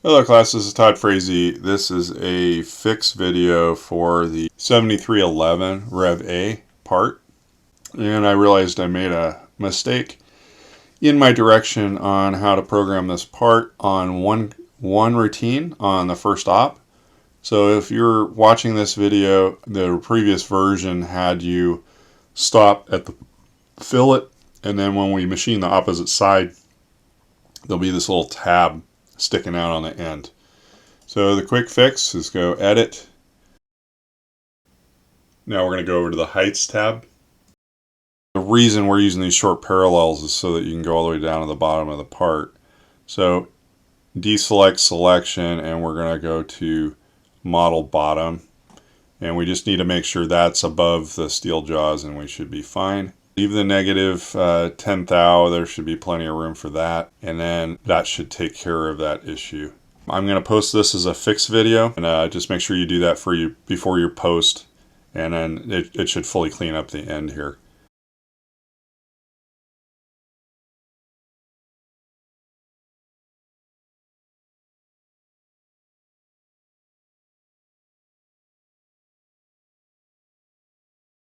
Hello class, this is Todd Frazee. This is a fix video for the 7311 Rev A part. And I realized I made a mistake in my direction on how to program this part on one routine on the first op. So if you're watching this video, the previous version had you stop at the fillet, and then when we machine the opposite side, there'll be this little tab sticking out on the end. So the quick fix is go Edit. Now we're going to go over to the Heights tab. The reason we're using these short parallels is so that you can go all the way down to the bottom of the part. So deselect selection, and we're going to go to Model Bottom. And we just need to make sure that's above the steel jaws, and we should be fine. Leave the negative 10 thou. There should be plenty of room for that. And then that should take care of that issue. I'm going to post this as a fix video, and just make sure you do that before you post, and then it should fully clean up the end here.